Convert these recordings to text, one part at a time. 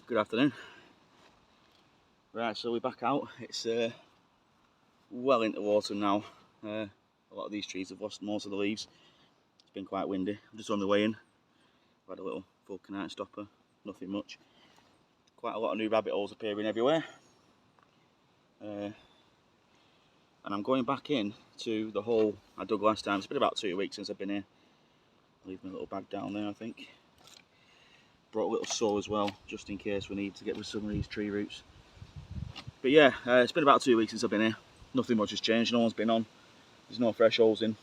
Good afternoon. Right, so we're back out. It's well into autumn now. A lot of these trees have lost most of the leaves. It's been quite windy. I'm just on the way in. I've had a little vulcanite stopper, nothing much. Quite a lot of new rabbit holes appearing everywhere. And I'm going back in to the hole I dug last time. It's been about 2 weeks since I've been here. Leave my little bag down there, I think. Brought a little saw as well, just in case we need to get with some of these tree roots. But yeah, it's been about 2 weeks since I've been here. Nothing much has changed, no one's been on. There's no fresh holes in.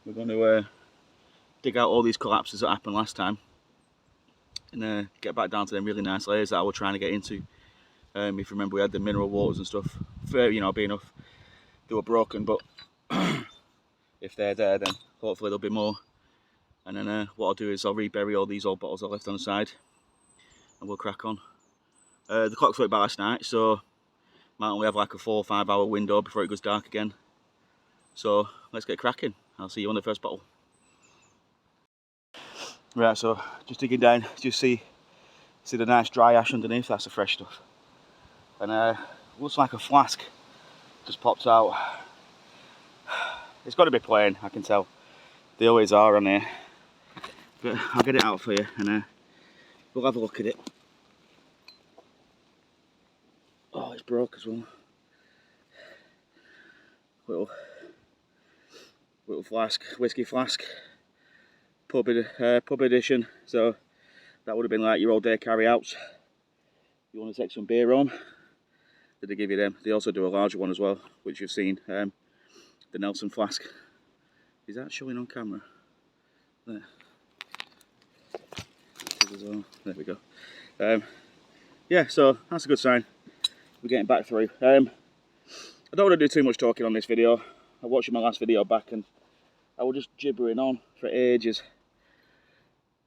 We're going to dig out all these collapses that happened last time and get back down to them really nice layers that I was trying to get into. If you remember, we had the mineral waters and stuff. Fair, being enough, they were broken, but if they're there, then hopefully there'll be more. And then what I'll do is I'll rebury all these old bottles I left on the side, and we'll crack on. The clock went by last night, so might only have like a 4 or 5 hour window before it goes dark again. So let's get cracking. I'll see you on the first bottle. Right, so just digging down, just see the nice dry ash underneath. That's the fresh stuff. And looks like a flask just popped out. It's got to be plain, I can tell. They always are on here. But I'll get it out for you and we'll have a look at it. Oh, it's broke as well. Little flask, whiskey flask, pub edition. So that would have been like your all day carry outs. You want to take some beer home? Did they give you them? They also do a larger one as well, which you've seen. The Nelson flask. Is that showing on camera? There. There we go. Yeah, so that's a good sign. We're getting back through. I don't want to do too much talking on this video. I watched my last video back and I was just gibbering on for ages.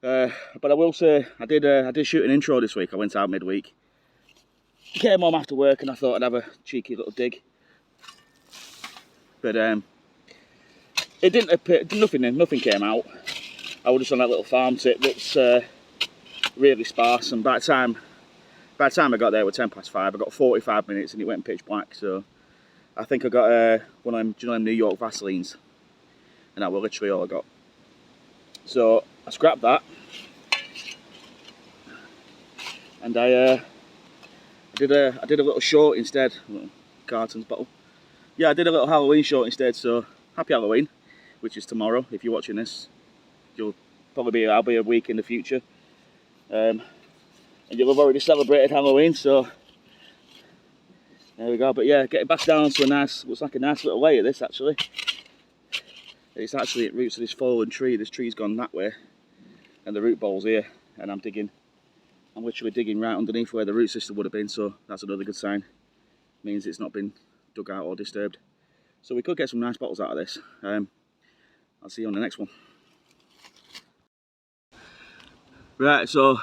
But I will say I did shoot an intro this week. I went out midweek. Came home after work and I thought I'd have a cheeky little dig. But it didn't appear, nothing came out. I was just on that little farm tip that's really sparse, and by the time I got there, it was 5:10. I got 45 minutes and it went pitch black. So I think I got one of them, do you know them New York Vaselines? And that was literally all I got. So I scrapped that. And I did a little short instead. A little cartons bottle. Yeah, I did a little Halloween short instead, so happy Halloween, which is tomorrow. If you're watching this, I'll be a week in the future. And you'll have already celebrated Halloween, so there we go. But yeah, getting back down to looks like a nice little layer this actually. It's actually at roots of this fallen tree. This tree's gone that way and the root ball's here, and I'm literally digging right underneath where the root system would have been, so that's another good sign. Means it's not been dug out or disturbed. So we could get some nice bottles out of this. I'll see you on the next one. Right, so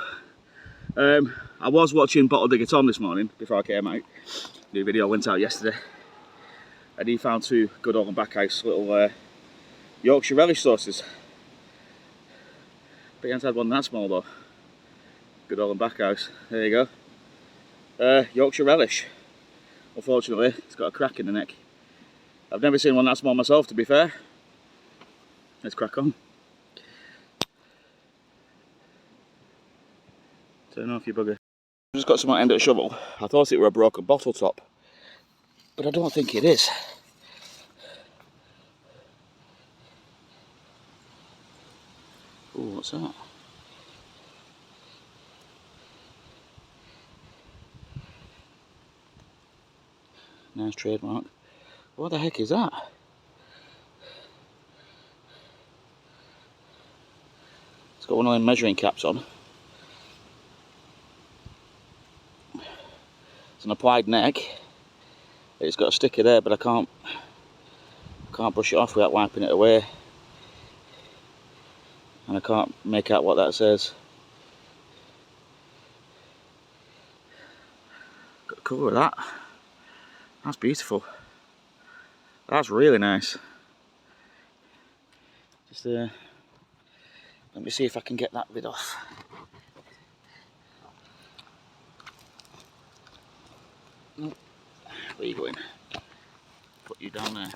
I was watching Bottle Digger Tom this morning before I came out. New video went out yesterday, and he found 2 good old and backhouse little Yorkshire relish sauces. But he hasn't had one that small though. Good old and backhouse. There you go. Yorkshire relish. Unfortunately, it's got a crack in the neck. I've never seen one that small myself, to be fair. Let's crack on. Turn off your bugger. I've just got some end of the shovel. I thought it were a broken bottle top, but I don't think it is. Ooh, what's that? Nice trademark. What the heck is that? It's got one of them measuring caps on. It's an applied neck. It's got a sticker there, but I can't brush it off without wiping it away. And I can't make out what that says. Got the colour of that. That's beautiful. That's really nice. Just let me see if I can get that lid off. Where are you going? Put you down there.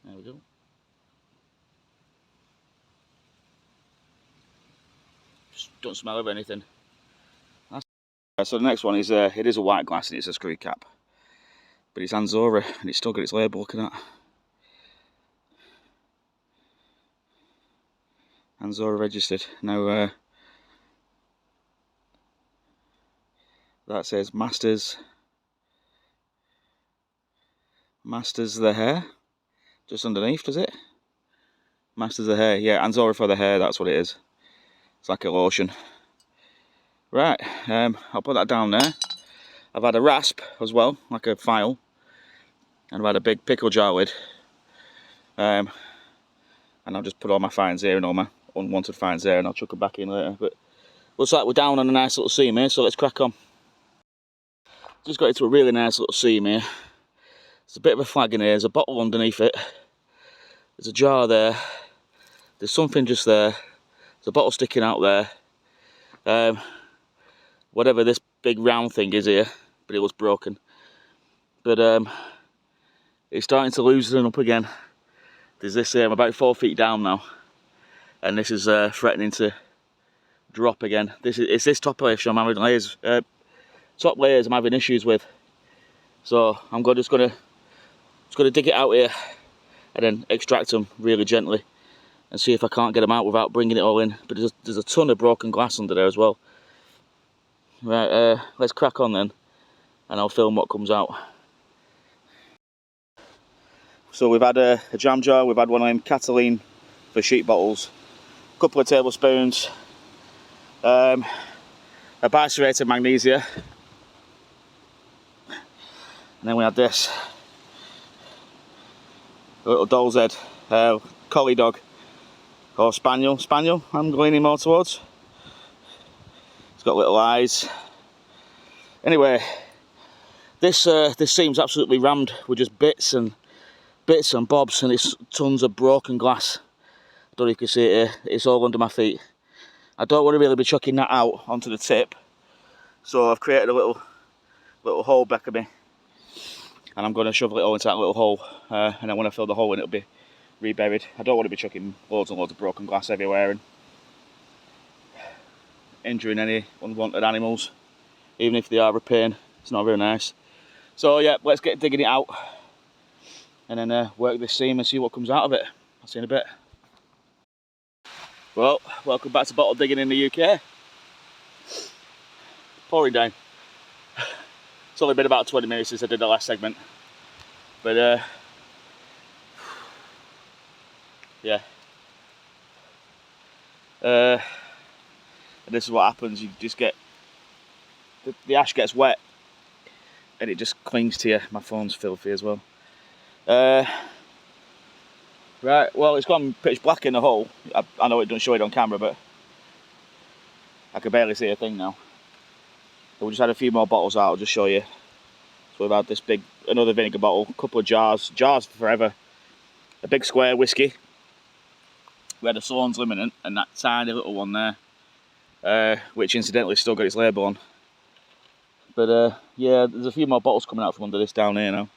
There we go. Just don't smell of anything. So the next one is it is a white glass and it's a screw cap, but it's Anzora and it's still got its label. Look at that. Anzora registered. Now that says Masters the hair, just underneath, does it? Masters the hair, yeah, Anzora for the hair, that's what it is. It's like a lotion. Right, I'll put that down there. I've had a rasp as well, like a file, and I've had a big pickle jar lid. And I'll just put all my finds here and all my unwanted finds there, and I'll chuck them back in later. But looks like we're down on a nice little seam here, so let's crack on. Just got into a really nice little seam here. There's a bit of a flag in here, there's a bottle underneath it. There's a jar there. There's something just there. There's a bottle sticking out there. Whatever this big round thing is here, but it was broken. But it's starting to loosen up again. There's this here, I'm about 4 feet down now, and this is threatening to drop again. It's this top layer I'm having layers. Top layers I'm having issues with. So I'm just gonna dig it out here and then extract them really gently and see if I can't get them out without bringing it all in. But there's a ton of broken glass under there as well. Right, let's crack on then, and I'll film what comes out. So we've had a jam jar, we've had one of them Cataline for sheet bottles, a couple of tablespoons, a bicerated magnesia, and then we had this, a little doll's head, collie dog, or spaniel I'm leaning more towards. It's got little eyes. Anyway, this seam's absolutely rammed with just bits and bobs, and it's tons of broken glass. I don't know if you can see it here, it's all under my feet. I don't want to really be chucking that out onto the tip, so I've created a little hole back of me, and I'm going to shovel it all into that little hole, and then when I fill the hole in, it'll be reburied. I don't want to be chucking loads and loads of broken glass everywhere and injuring any unwanted animals, even if they are a pain. It's not very nice. So yeah, let's get digging it out and then work this seam and see what comes out of it. I'll see you in a bit. Well, welcome back to bottle digging in the UK. Pouring down. It's only been about 20 minutes since I did the last segment, but yeah. And this is what happens. You just get the ash gets wet, and it just clings to you. My phone's filthy as well. Right, well, it's gone pitch black in the hole. I know it doesn't show it on camera, but I can barely see a thing now. So we just had a few more bottles out, I'll just show you. So we've had this another vinegar bottle, a couple of jars for forever, a big square whiskey. We had a Sloan's Limited and that tiny little one there, which incidentally still got its label on. But yeah, there's a few more bottles coming out from under this down here now.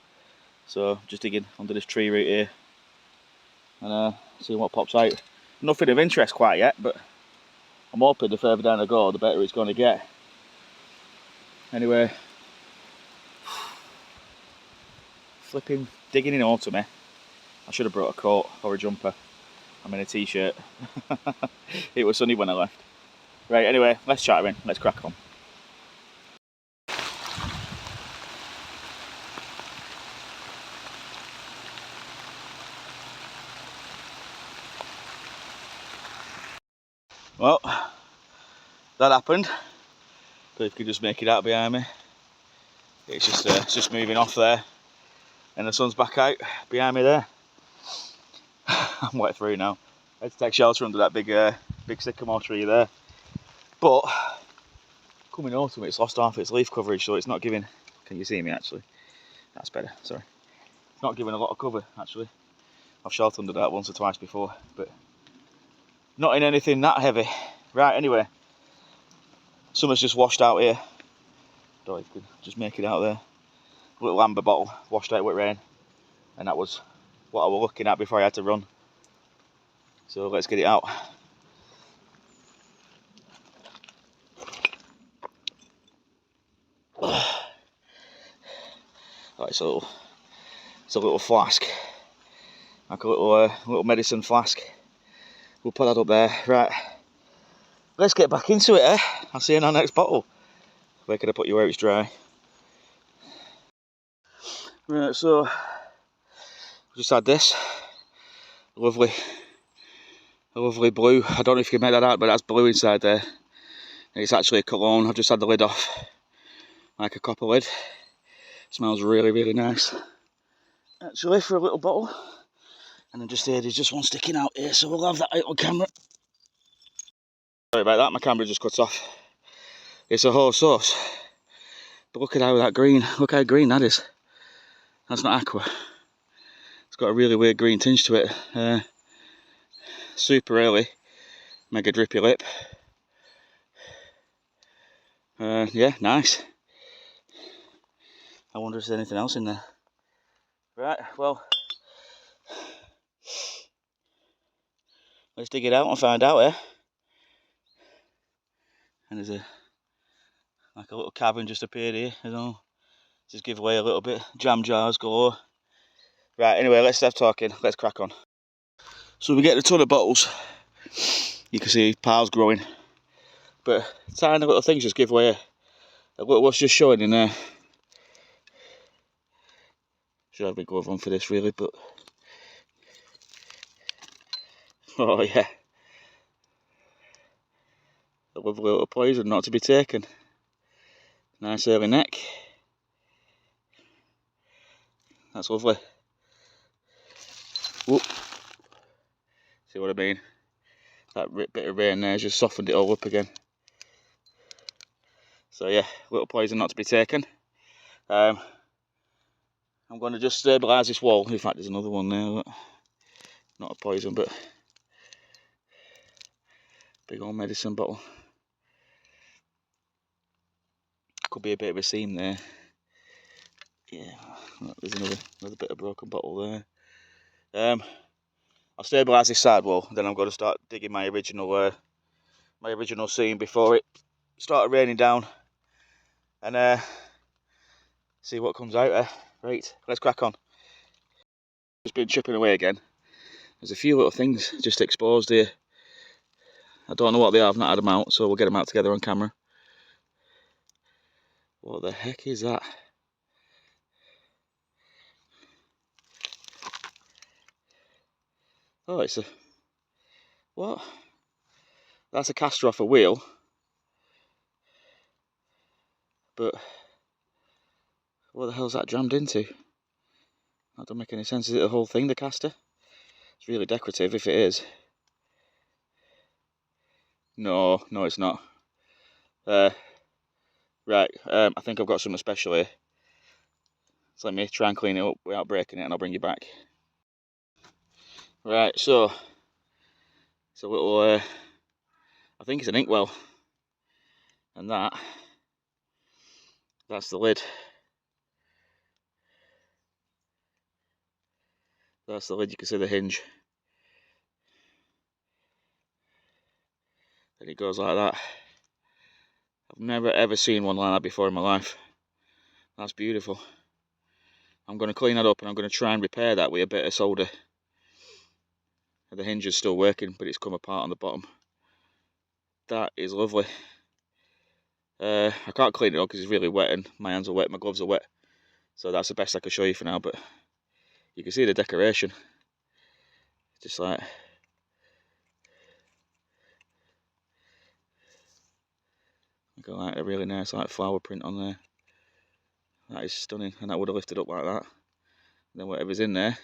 So just digging under this tree root here and seeing what pops out. Nothing of interest quite yet, but I'm hoping the further down I go, the better it's going to get. Anyway, flipping digging in autumn, eh? I should have brought a coat or a jumper. I'm in a t-shirt. It was sunny when I left. Right, anyway, let's chat in, let's crack on. Well, that happened. But if you could just make it out behind me. It's just moving off there, and the sun's back out behind me there. I'm wet through now. I had to take shelter under that big sycamore tree there. But coming autumn, it's lost half its leaf coverage, so it's not giving. Can you see me actually? That's better. Sorry. It's not giving a lot of cover actually. I've sheltered under that once or twice before, but not in anything that heavy. Right. Anyway, Something's just washed out here. Don't know if you can just make it out there. A little amber bottle washed out with rain, and that was what I was looking at before I had to run. So let's get it out. Right, so it's a little flask, like a little medicine flask. We'll put that up there. Right, let's get back into it, eh? I'll see you in our next bottle. Where can I put you where it's dry? Right, so just had this a lovely blue. I don't know if you can make that out, but that's blue inside there. And it's actually a cologne. I've just had the lid off, like a copper lid. Smells really, really nice. Actually, for a little bottle. And then just here, there's just one sticking out here, so we'll have that out on camera. Sorry about that, my camera just cuts off. It's a whole sauce. But look at how green that is. That's not aqua. It's got a really weird green tinge to it. Super early, mega drippy lip. Yeah, nice. I wonder if there's anything else in there. Right, well, let's dig it out and find out, eh? And there's like a little cabin just appeared here, you know. Just give away a little bit. Jam jars galore. Right, anyway, let's stop talking. Let's crack on. So we get a ton of bottles. You can see piles growing. But tiny little things just give away a little what's just showing in there. Should have a big glove on for this really, but oh yeah. A lovely little poison not to be taken. Nice early neck. That's lovely. Whoop. See what I mean? That bit of rain there just softened it all up again. So yeah, little poison not to be taken. I'm going to just stabilise this wall. In fact, there's another one there. Look. Not a poison, but big old medicine bottle. Could be a bit of a seam there. Yeah, there's another bit of broken bottle there. I'll stabilise this side wall, then I'm going to start digging my original seam before it started raining down, and see what comes out there. Right, let's crack on. Just been chipping away again. There's a few little things just exposed here. I don't know what they are, I've not had them out, so we'll get them out together on camera. What the heck is that? Oh, it's a... what? That's a caster off a wheel. But what the hell's that jammed into? That don't make any sense. Is it the whole thing, the caster? It's really decorative if it is. No, it's not. Right, I think I've got something special here. So let me try and clean it up without breaking it and I'll bring you back. Right, so it's a little, I think it's an inkwell. And that's the lid. That's the lid, you can see the hinge. And it goes like that. I've never ever seen one like that before in my life. That's beautiful. I'm going to clean that up and I'm going to try and repair that with a bit of solder. The hinge is still working, but it's come apart on the bottom. That is lovely. I can't clean it up because it's really wet and my hands are wet, my gloves are wet. So that's the best I can show you for now, but you can see the decoration. Just like... got like a really nice like flower print on there. That is stunning, and that would have lifted up like that. And then whatever's in there,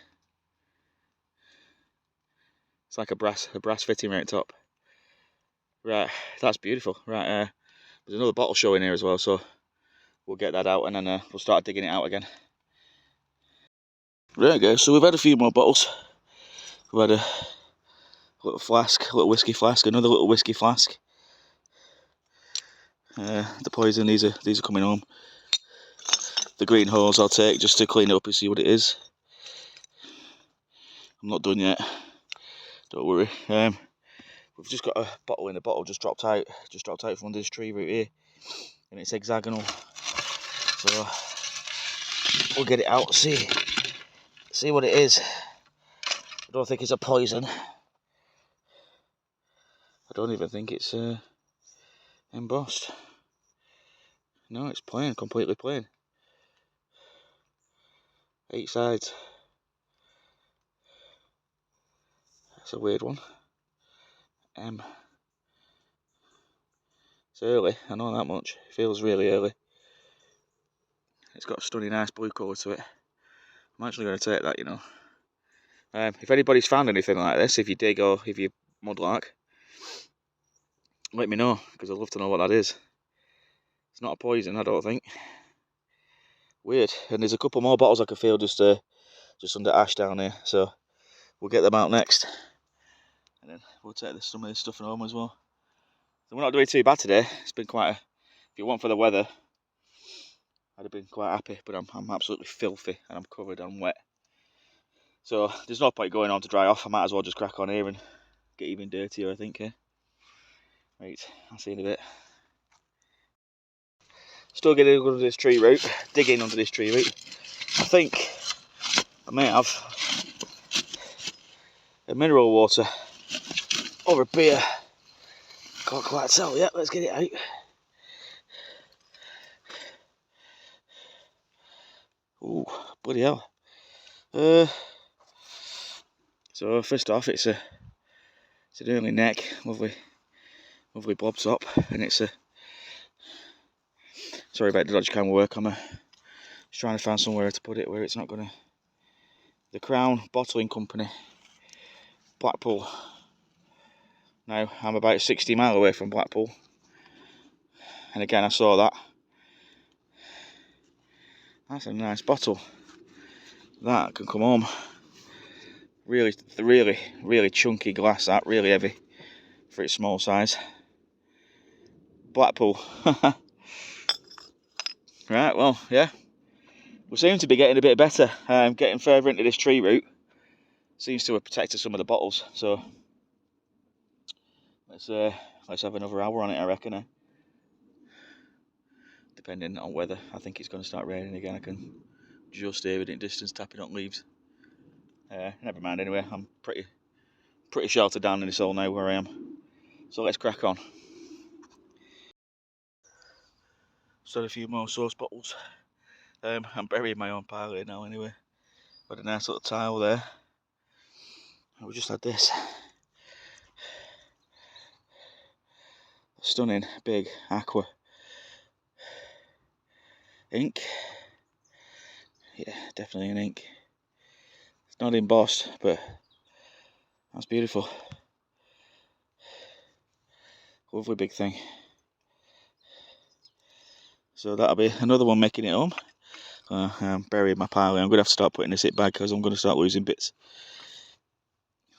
it's like a brass fitting right at top. Right, that's beautiful. Right, there's another bottle showing here as well, so we'll get that out and then we'll start digging it out again. Right guys, so we've had a few more bottles. We've had a little flask, a little whiskey flask, another little whiskey flask. the poison. These are coming home. The green hose I'll take just to clean it up and see what it is. I'm not done yet. Don't worry. We've just got a bottle in. The bottle just dropped out from under this tree root here, and it's hexagonal. So we'll get it out, see what it is. I don't think it's a poison. I don't even think it's embossed. No, it's plain, completely plain. 8 sides. That's a weird one. It's early, I know that much. It feels really early. It's got a stunning nice blue colour to it. I'm actually going to take that, you know. If anybody's found anything like this, if you dig or if you mudlark, let me know, because I'd love to know what that is. It's not a poison, I don't think. Weird. And there's a couple more bottles I can feel just under ash down here, so we'll get them out next. And then we'll take some of this stuff home as well. So we're not doing too bad today. It's been quite if it weren't for the weather, I'd have been quite happy, but I'm absolutely filthy and I'm covered and wet. So there's no point going on to dry off. I might as well just crack on here and get even dirtier, I think. Right, I'll see you in a bit. Still getting under this tree root, digging under this tree root. I think I may have a mineral water or a beer. Can't quite tell yet. Let's get it out. Ooh, bloody hell. So first off, it's an early neck, lovely blob top, and it's a. Sorry about the dodgy camera work. I'm just trying to find somewhere to put it where it's not gonna. The Crown Bottling Company, Blackpool. Now I'm about 60 miles away from Blackpool, and again I saw that. That's a nice bottle. That can come home. Really chunky glass. That really heavy for its small size. Blackpool. Right. Well, yeah. We seem to be getting a bit better. Getting further into this tree root seems to have protected some of the bottles. So let's have another hour on it, I reckon. Depending on weather. I think it's going to start raining again. I can just hear it in distance tapping on leaves. Never mind. Anyway, I'm pretty sheltered down in this hole now where I am. So let's crack on. Still a few more sauce bottles. I'm burying my own pile here now anyway. Got a nice little tile there. We just had this. Stunning big aqua ink. Yeah, definitely an ink. It's not embossed, but that's beautiful. Lovely big thing. So that'll be another one making it home. I'm burying my pile. I'm going to have to start putting this in bag because I'm going to start losing bits.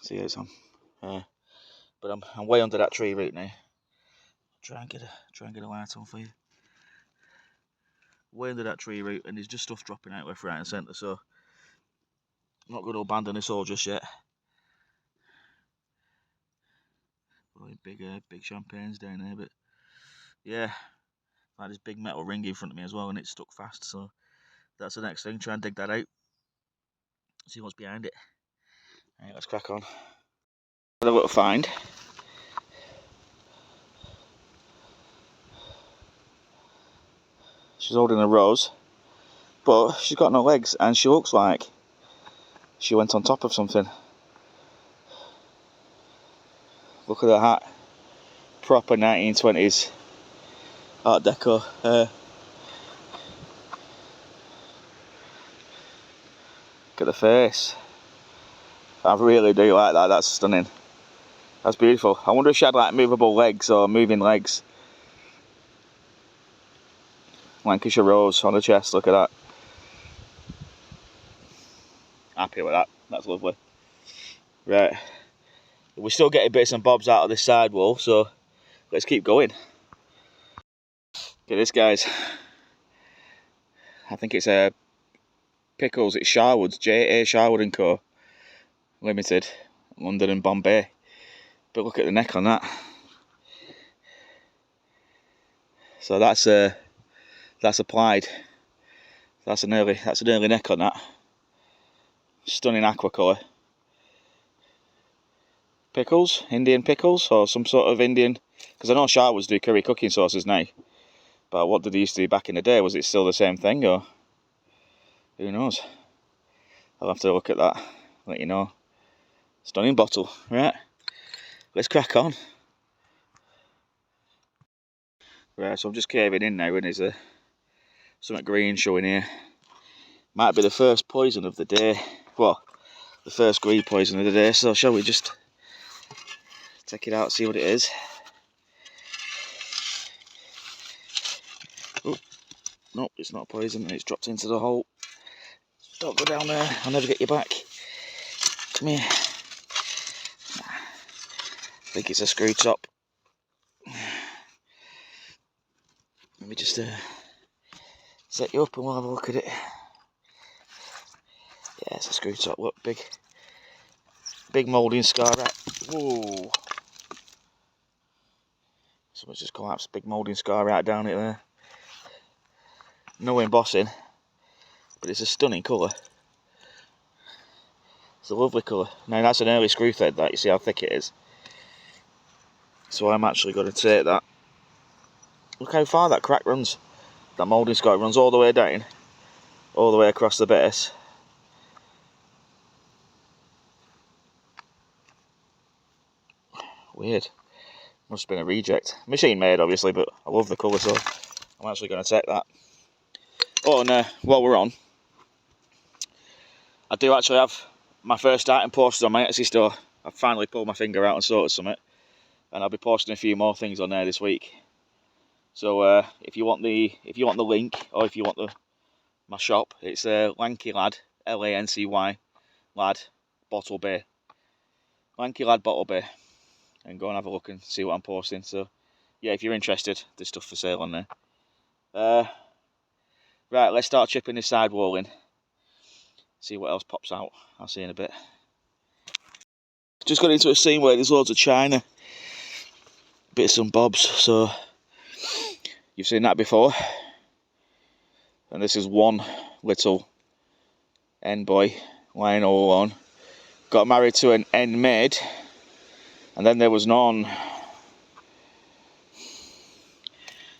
See how it's on. But I'm way under that tree root now. Try and get a light on for you. Way under that tree root, and there's just stuff dropping out left, right, and centre. So I'm not going to abandon this all just yet. Big champagnes down there, but yeah, like this big metal ring in front of me as well, and it's stuck fast. So that's the next thing. Try and dig that out. See what's behind it. Right, let's crack on. Got a little find. She's holding a rose, but she's got no legs, and she looks like she went on top of something. Look at the hat. Proper 1920s Art Deco. Look at the face. I really do like that. That's stunning. That's beautiful. I wonder if she had like movable legs or moving legs. Lancashire rose on the chest. Look at that. Happy with that. That's lovely. Right. We're still getting bits and bobs out of this side wall, so let's keep going. Look at this, guys. I think it's Pickles. It's Sharwood's, J.A. Sharwood and Co. Limited, London and Bombay. But look at the neck on that. So that's applied. That's an early neck on that. Stunning aqua colour. Pickles, Indian pickles, or some sort of Indian. Because I know Sharwoods do curry cooking sauces now. But what did they used to do back in the day? Was it still the same thing, or who knows? I'll have to look at that, let you know. Stunning bottle, right? Let's crack on. Right, so I'm just caving in now, and there's something green showing here. Might be the first poison of the day. Well, the first green poison of the day. So shall we just take it out, see what it is? Oh, nope, it's not poison, and it's dropped into the hole. Don't go down there, I'll never get you back. Come here. I think it's a screw top. Let me just set you up and we'll have a look at it. Yeah, it's a screw top. Look, big moulding scar right. Whoa! Someone's just collapsed. Big moulding scar right down it there. No embossing, but it's a stunning colour. It's a lovely colour. Now that's an early screw thread. That, you see how thick it is. So I'm actually going to take that. Look how far that crack runs. That moulding scar runs all the way down, all the way across the base. Weird. Must have been a reject. Machine made, obviously, but I love the colour, so I'm actually going to take that. Oh, and while we're on, I do actually have my first item posted on my Etsy store. I've finally pulled my finger out and sorted something, and I'll be posting a few more things on there this week. So if you want the link, or if you want my shop, it's Lanky Lad, Lancy, Lad, Bottle Bay. Lanky Lad Bottle Bay. And go and have a look and see what I'm posting. So yeah, if you're interested, there's stuff for sale on there. Right, let's start chipping this side wall in. See what else pops out. I'll see you in a bit. Just got into a scene where there's loads of china, bits and bobs. So you've seen that before. And this is one little end boy lying all alone. Got married to an end maid, and then there was none.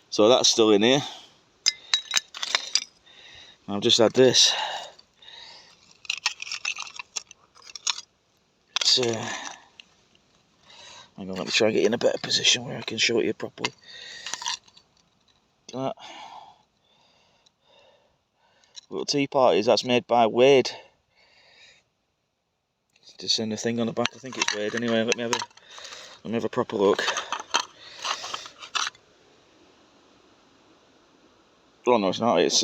So that's still in here. I've just had this. It's, hang on, let me try and get you in a better position where I can show it you properly. That. Little tea parties, that's made by Wade. Just send the thing on the back, I think it's Wade. Anyway, let me have a proper look. Oh no, it's not. It's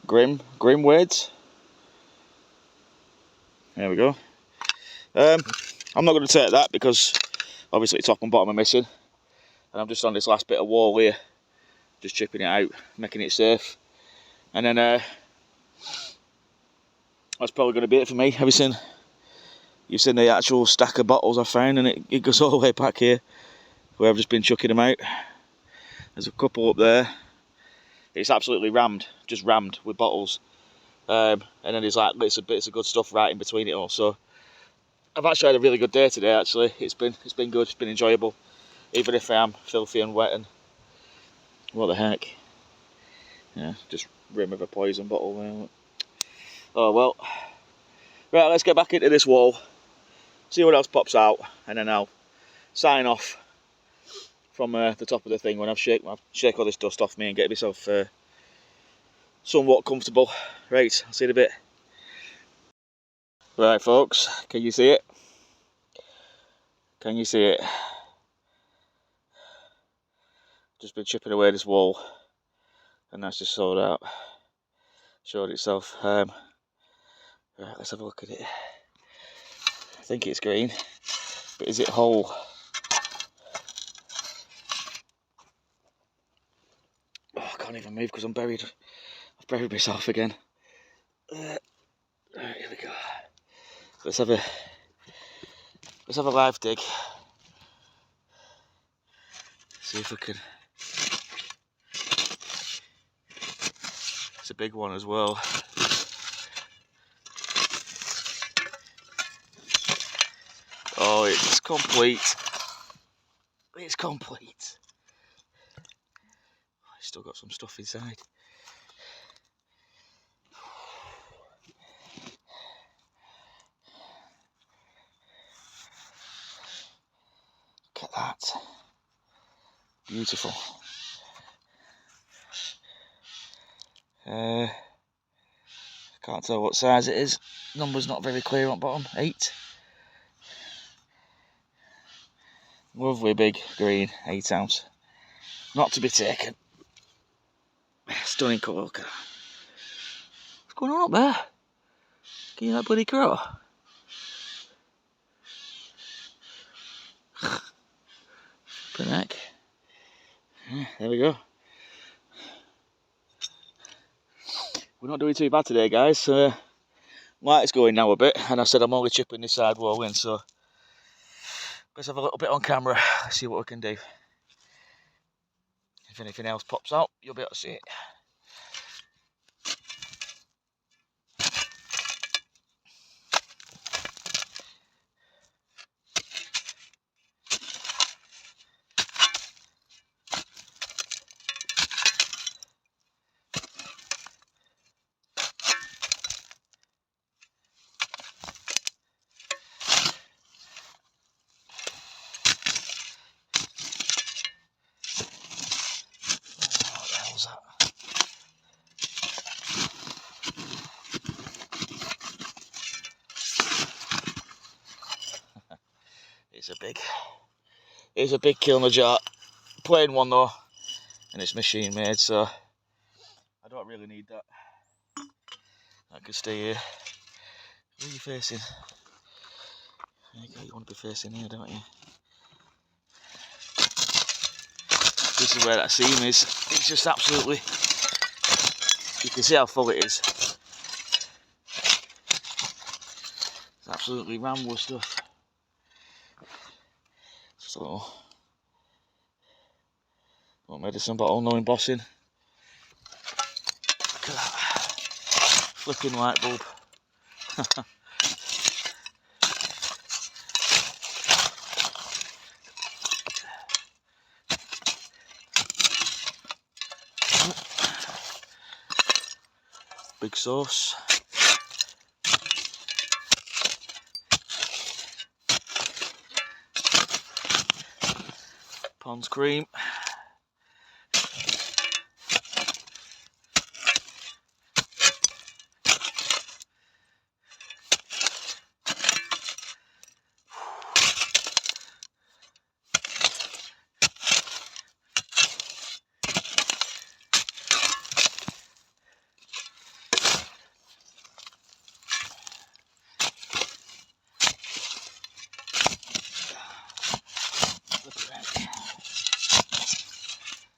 Grim Wades. There we go. I'm not going to take that because obviously top and bottom are missing, and I'm just on this last bit of wall here, just chipping it out, making it safe, and then that's probably going to be it for me. You've seen the actual stack of bottles I found, and it goes all the way back here where I've just been chucking them out. There's a couple up there. It's absolutely rammed, just rammed with bottles. And then there's like bits of good stuff right in between it all. So I've actually had a really good day today. Actually, it's been good. It's been enjoyable, even if I am filthy and wet and what the heck. Yeah, just rim of a poison bottle there. Oh well. Right, let's get back into this wall, see what else pops out, and then I'll sign off from the top of the thing when I've shake all this dust off me and get myself somewhat comfortable. Right, I'll see you in a bit. Right folks, can you see it? Can you see it? Just been chipping away this wall, and that's just showed itself. Right, let's have a look at it. I think it's green, but is it whole? can't even move because I'm buried. I've buried myself again. Right, here we go. Let's have a live dig. See if we can. It's a big one as well. Oh, it's complete. It's complete. It's still got some stuff inside. Look at that. Beautiful. Can't tell what size it is. Number's not very clear on bottom. 8. Lovely big green 8 ounce. Not to be taken. Stunning colour. Look at that. What's going on up there? Can you hear that bloody crow? Put neck. Yeah, there we go. We're not doing too bad today, guys. Light's going now a bit, and I said I'm only chipping this side wall in, so let's have a little bit on camera, see what we can do. If anything else pops out, you'll be able to see it. What the hell's that? It's a big kilner jar. Plain one though, and it's machine made, so I don't really need that. That could stay here. Where are you facing? You want to be facing here, don't you? This is where that seam is. It's just absolutely, you can see how full it is. It's absolutely rammed with stuff. So, what medicine bottle, no embossing. Look at that. Flipping light bulb. Big sauce. Pond's cream.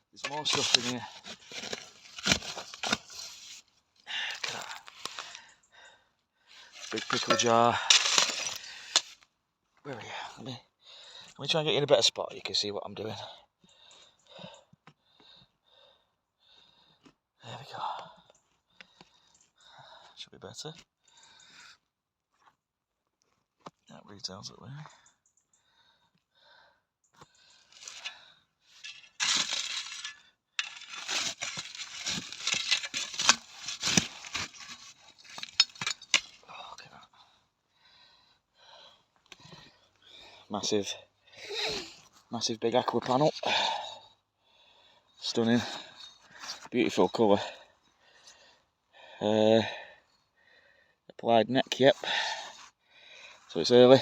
There's more stuff in here. Look at that. Big pickle jar. Where are you? Let me try and get you in a better spot. You can see what I'm doing. There we go. Should be better. That retails that way. Look at that. Massive big aqua panel. Stunning. Beautiful colour. Applied neck, yep. So it's early.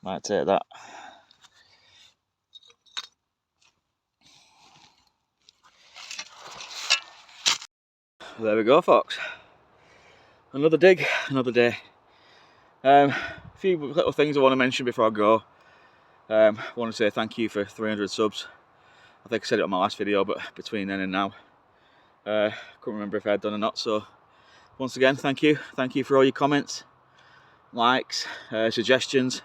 Might take that. There we go, folks. Another dig, another day. A few little things I want to mention before I go. I want to say thank you for 300 subs. I think I said it on my last video, but between then and now, couldn't remember if I had done or not. So once again, thank you for all your comments, likes, suggestions.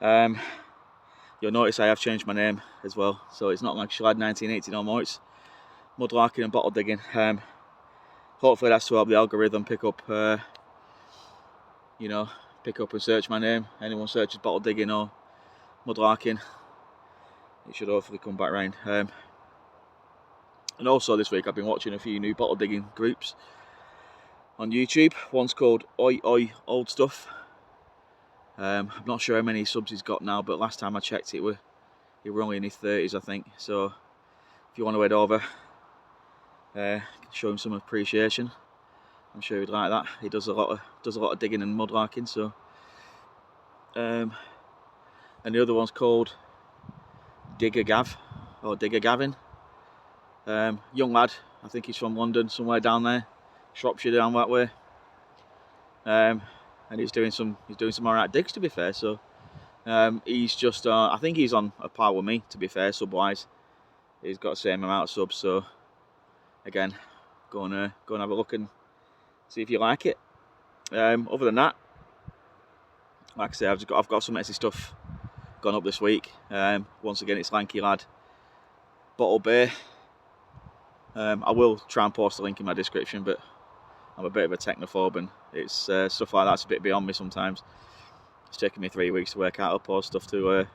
You'll notice I have changed my name as well, so it's not like Shlad 1980 no more, it's mudlarking and bottle digging. Hopefully that's to help the algorithm pick up and search my name. Anyone searches bottle digging or mudlarking, it should hopefully come back round. And also this week I've been watching a few new bottle digging groups on YouTube. One's called Oi Oi Old Stuff. I'm not sure how many subs he's got now, but last time I checked he were only in his 30s, I think. So if you want to head over, show him some appreciation. I'm sure he'd like that. He does a lot of digging and mudlarking. So, and the other one's called Digger Gav or Digger Gavin. Young lad, I think he's from London, somewhere down there, Shropshire down that way. And he's doing some alright digs, to be fair. So he's just I think he's on a par with me, to be fair, sub wise. He's got the same amount of subs. So again, go and have a look and see if you like it. Other than that, like I say, I've got some Etsy stuff gone up this week. Once again, it's Lanky Lad Bottle Bay. I will try and post a link in my description, but I'm a bit of a technophobe, and it's stuff like that's a bit beyond me sometimes. It's taken me 3 weeks to work out how to post stuff to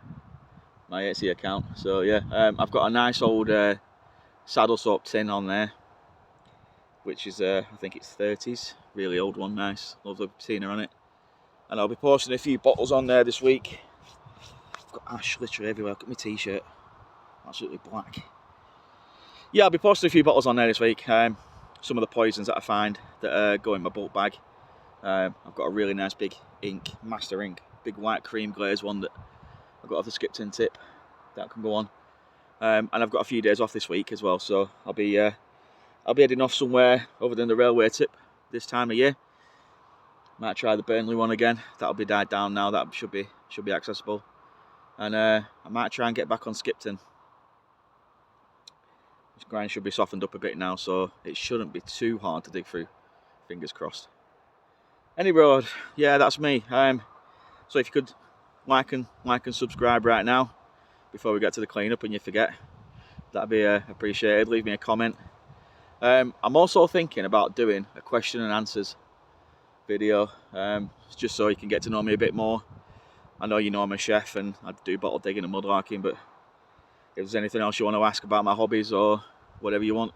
my Etsy account. So yeah, I've got a nice old saddle soap tin on there, which is I think it's 30s, really old one, nice, lovely patina on it. And I'll be posting a few bottles on there this week. I've got ash literally everywhere. Look at my t-shirt, absolutely black. Yeah, I'll be posting a few bottles on there this week. Some of the poisons that I find that go in my bulk bag. I've got a really nice big ink, master ink, big white cream glaze one that I got off the Skipton tip that can go on. And I've got a few days off this week as well, so I'll be heading off somewhere other than the railway tip this time of year. Might try the Burnley one again. That'll be died down now. That should be accessible. And I might try and get back on Skipton. This grind should be softened up a bit now, so it shouldn't be too hard to dig through. Fingers crossed. Any road, yeah, that's me. So if you could like and subscribe right now before we get to the cleanup and you forget, that'd be appreciated. Leave me a comment. I'm also thinking about doing a question and answers video, just so you can get to know me a bit more. I know you know I'm a chef and I do bottle digging and mudlarking, but if there's anything else you want to ask about my hobbies or whatever you want,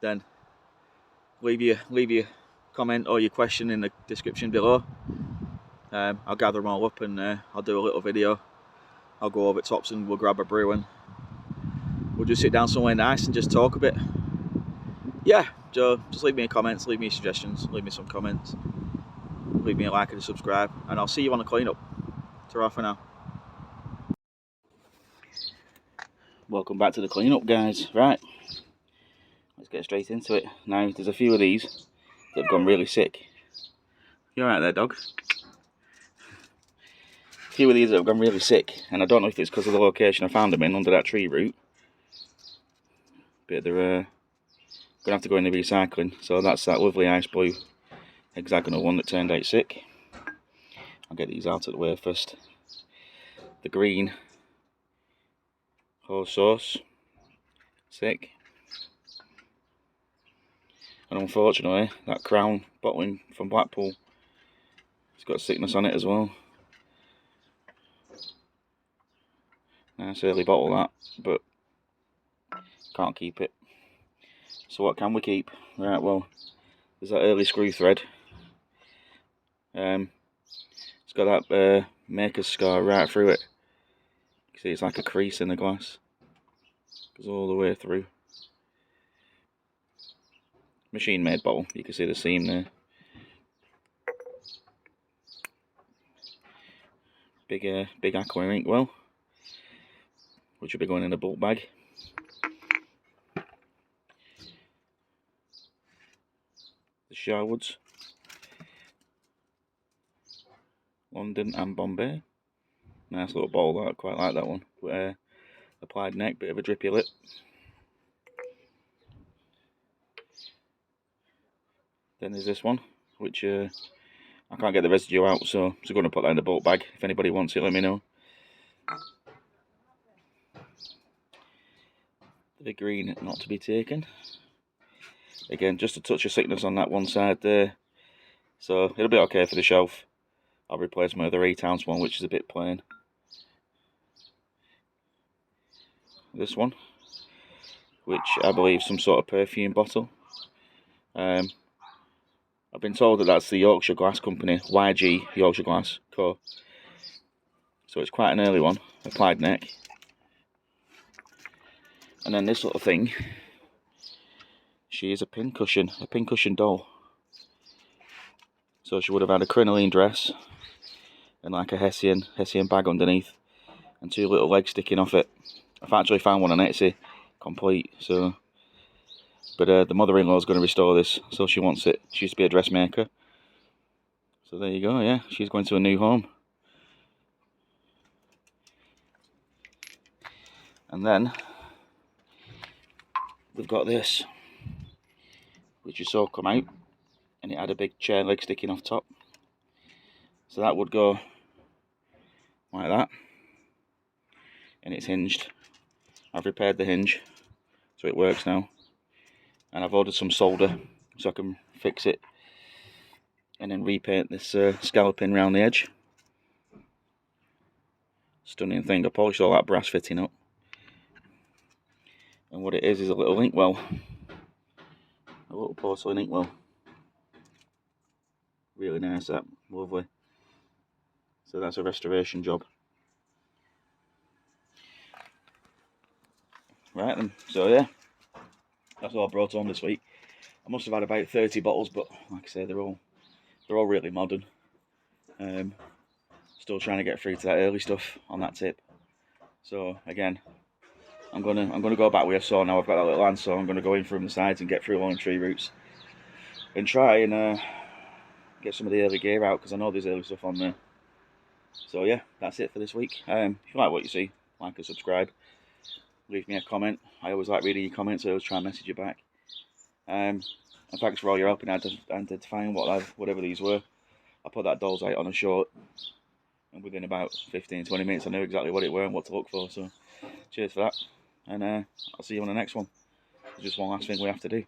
then leave your comment or your question in the description below. I'll gather them all up and I'll do a little video. I'll go over to Tops and we'll grab a brew and we'll just sit down somewhere nice and just talk a bit. Yeah, so just leave me a comments, leave me suggestions, leave me some comments, leave me a like and a subscribe, and I'll see you on the cleanup. Ta-ra for now. Welcome back to the cleanup, guys. Right, let's get straight into it. Now, there's a few of these that have gone really sick. You alright there, dog? A few of these that have gone really sick, and I don't know if it's because of the location I found them in, under that tree root. But they're going to have to go in the recycling. So that's that lovely ice blue hexagonal one that turned out sick. I'll get these out of the way first. The green whole sauce, sick. And unfortunately, that Crown bottling from Blackpool, it's got sickness on it as well. Nice early bottle that, but can't keep it. So what can we keep? Right, well, there's that early screw thread. It's got that maker's scar right through it. You see, it's like a crease in the glass. Goes all the way through. Machine made bottle, you can see the seam there. Big aqua ink well, which will be going in a bulk bag. The Sherwoods, London and Bombay. Nice little bottle that, I quite like that one. But, a applied neck, bit of a drippy lip. Then there's this one, which I can't get the residue out, so I'm going to put that in the bulk bag. If anybody wants it, let me know. The big green, not to be taken. Again, just a touch of thickness on that one side there, so it'll be okay for the shelf. I'll replace my other 8-ounce one, which is a bit plain. This one, which I believe is some sort of perfume bottle. I've been told that that's the Yorkshire Glass Company, YG Yorkshire Glass Co. So it's quite an early one, applied neck. And then this little thing, she is a pincushion doll. So she would have had a crinoline dress and like a Hessian bag underneath and 2 little legs sticking off it. I've actually found one on Etsy, complete. So, but the mother-in-law is going to restore this, so she wants it. She used to be a dressmaker. So there you go, yeah, she's going to a new home. And then we've got this, which you saw come out, and it had a big chair leg sticking off top. So that would go like that, and it's hinged. I've repaired the hinge, so it works now. And I've ordered some solder so I can fix it, and then repaint this scalloping round the edge. Stunning thing. I polished all that brass fitting up. And what it is a little inkwell. A little porcelain inkwell. Really nice, that. Lovely. So that's a restoration job. Right then, so yeah, that's all I brought home this week. I must have had about 30 bottles, but like I say, they're all really modern. Still trying to get through to that early stuff on that tip. So again, I'm gonna go back with a saw now. I've got that little hand saw. I'm gonna go in from the sides and get through along tree roots and try and get some of the early gear out, because I know there's early stuff on there. So yeah, that's it for this week. If you like what you see, like and subscribe. Leave me a comment. I always like reading your comments, so I always try and message you back. And thanks for all your help in identifying whatever these were. I put that doll's eye on a short, and within about 15-20 minutes I knew exactly what it were and what to look for. So cheers for that, and I'll see you on the next one. There's just one last thing we have to do.